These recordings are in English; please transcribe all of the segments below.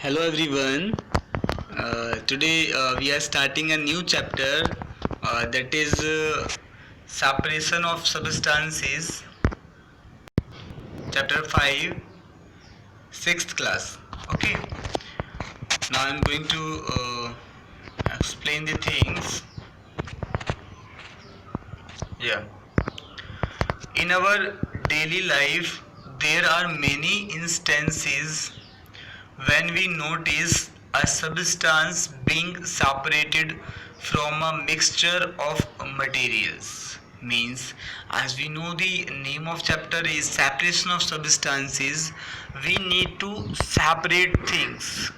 Hello everyone. Today we are starting a new chapter that is separation of substances, chapter 5, sixth class. Okay. Now I'm going to explain the things. Yeah. In our daily life, there are many instances when we notice a substance being separated from a mixture of materials. Means, as we know, the name of chapter is separation of substances. We need to separate things.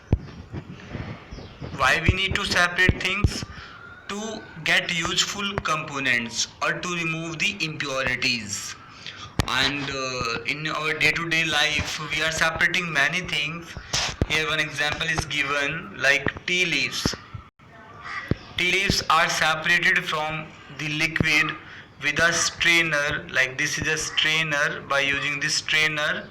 Why we need to separate things? To get useful components or to remove the impurities. And in our day-to-day life we are separating many things. Here one example is given, like tea leaves. Tea leaves are separated from the liquid with a strainer. Like this is a strainer. By using this strainer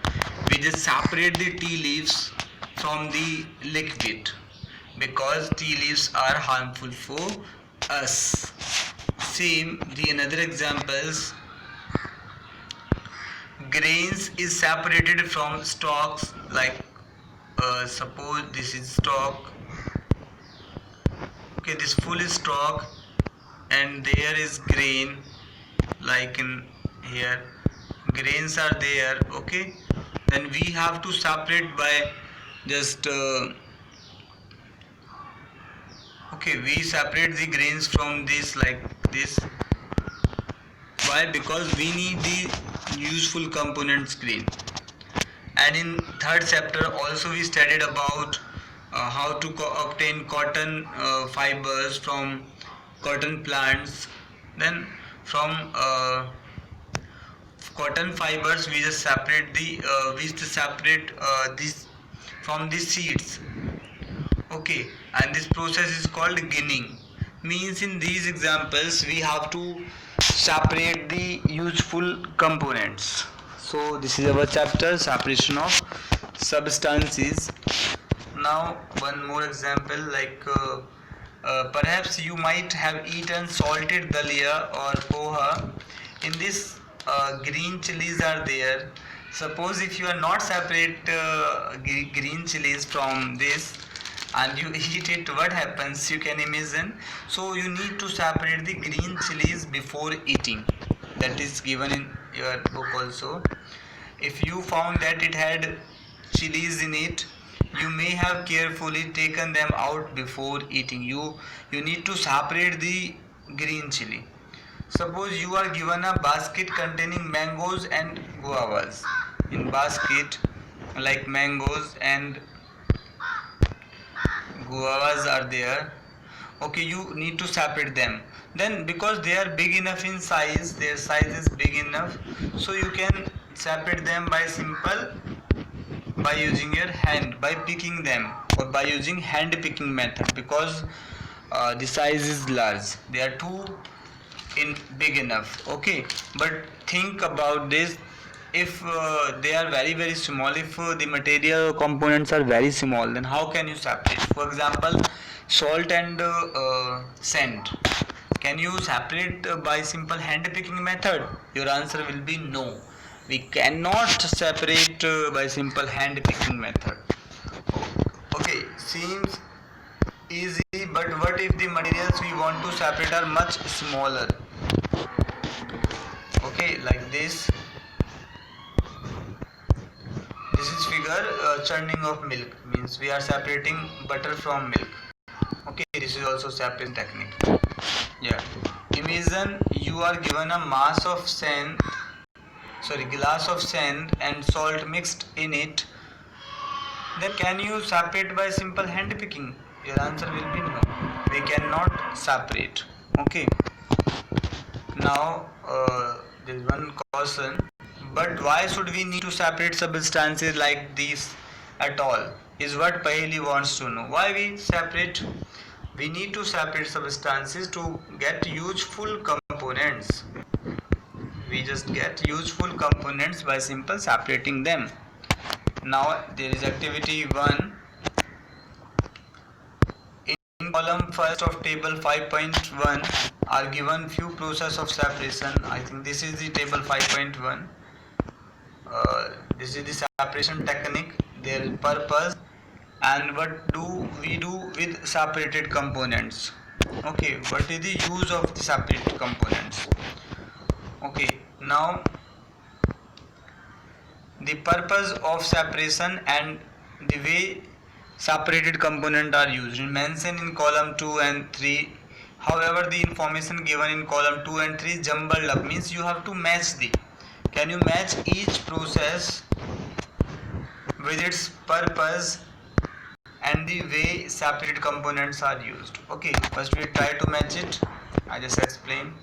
we just separate the tea leaves from the liquid, because tea leaves are harmful for us. Same the another examples, grains is separated from stalks. Like suppose this is stalk, okay, this full is stalk and there is grain. Like in here grains are there, okay, then we have to separate by just okay, we separate the grains from this, like this. Why? Because we need the useful components grain. And in third chapter also we studied about how to obtain cotton fibers from cotton plants. Then from cotton fibers we just separate the this from the seeds, okay, and this process is called ginning. Means in these examples we have to separate the useful components. So this is our chapter, separation of substances. Now one more example, like perhaps you might have eaten salted dalia or poha. In this green chilies are there. Suppose if you are not separate green chilies from this and you eat it, what happens, you can imagine. So you need to separate the green chilies before eating. That is given in your book also. If you found that it had chilies in it, you may have carefully taken them out before eating. You need to separate the green chili. Suppose you are given a basket containing mangoes and guavas. In basket, like mangoes and guavas are there, okay, you need to separate them. Then because they are big enough in size, their size is big enough, so you can separate them by using your hand, by picking them, or by using hand picking method, because the size is large, they are too in big enough, okay. But think about this, if they are very small, if the material components are very small, then how can you separate? For example, salt and sand, can you separate by simple hand picking method? Your answer will be no, we cannot separate by simple hand picking method. Okay, seems easy, but what if the materials we want to separate are much smaller? Okay, like this is figure churning of milk, means we are separating butter from milk. Okay, this is also separation technique. Yeah, imagine you are given a glass of sand and salt mixed in it. Then can you separate by simple hand picking? Your answer will be no, we cannot separate. Okay, now there is one question, but why should we need to separate substances like these at all, is what Paheli wants to know. Why we separate? We need to separate substances to get useful components. We just get useful components by simple separating them. Now there is activity 1. in column first of table 5.1 are given few process of separation. I think this is the table 5.1. This is the separation technique, their purpose, and what do we do with separated components. Okay, what is the use of the separated components? Okay, now the purpose of separation and the way separated components are used mentioned in column 2 and 3. However, the information given in column 2 and 3 is jumbled up, means you have to match the, can you match each process with its purpose and the way separated components are used. Okay, first we try to match it. I just explain.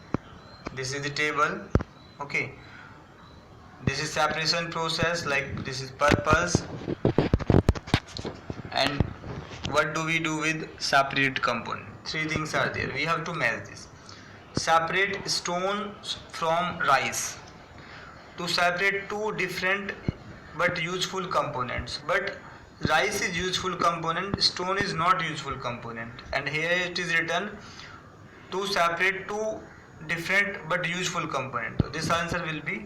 This is the table. Okay, this is separation process, like this is purpose, and what do we do with separated component? Three things are there, we have to match this. Separate stones from rice. To separate two different but useful components, but rice is useful component, stone is not useful component, and here it is written to separate two different but useful component. So this answer will be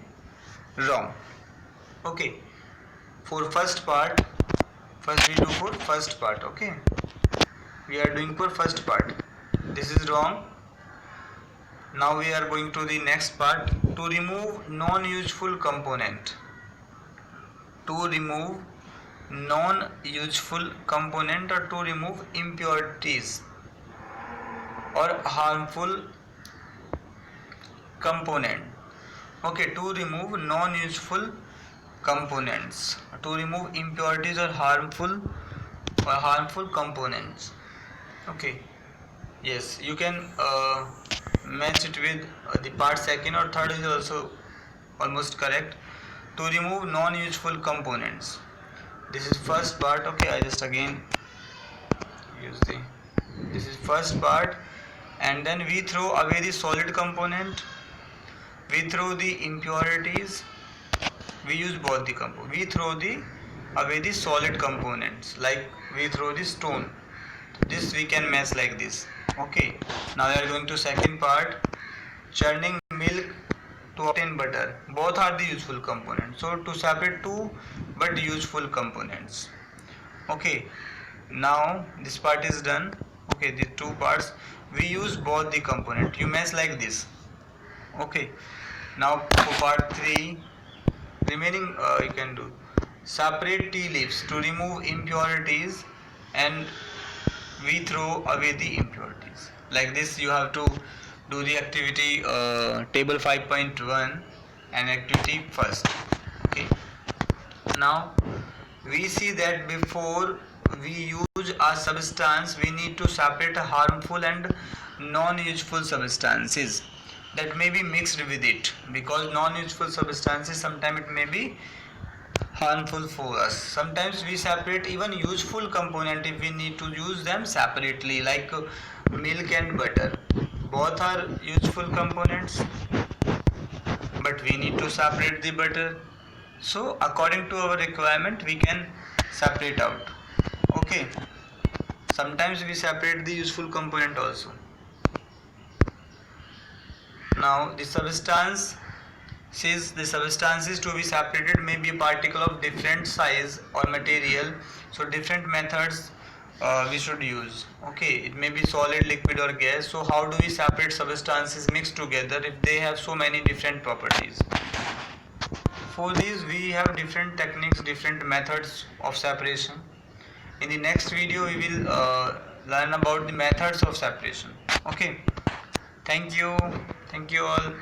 wrong. Okay, for first part, first we do for first part. Okay, we are doing for first part, this is wrong. Now we are going to the next part, to remove non-useful component. To remove non-useful component, or to remove impurities or harmful component. Okay, to remove non-useful components, to remove impurities or harmful components. Okay, yes, you can match it with the part second or third is also almost correct. To remove non-useful components, this is first part. Okay, I just again use the, this is first part, and then we throw away the solid component, we throw the impurities, we use both the component, we throw the away the solid components, like we throw the stone. This we can match like this. Okay, now we are going to second part, churning milk to obtain butter. Both are the useful components, so to separate two but useful components. Okay, now this part is done. Okay, the two parts we use both the component, you match like this. Okay, now for part 3 remaining, you can do separate tea leaves to remove impurities, and we throw away the impurities. Like this you have to do the activity table 5.1 and activity first. Okay, now we see that before we use a substance, we need to separate harmful and non-useful substances that may be mixed with it, because non-useful substances sometimes it may be harmful for us. Sometimes we separate even useful component if we need to use them separately, like milk and butter. Both are useful components, but we need to separate the butter. So according to our requirement we can separate out. Okay, sometimes we separate the useful component also. Now the substance says the substances to be separated may be a particle of different size or material, so different methods we should use. Okay, it may be solid, liquid or gas. So how do we separate substances mixed together if they have so many different properties? For these we have different techniques, different methods of separation. In the next video we will learn about the methods of separation. Okay, thank you all.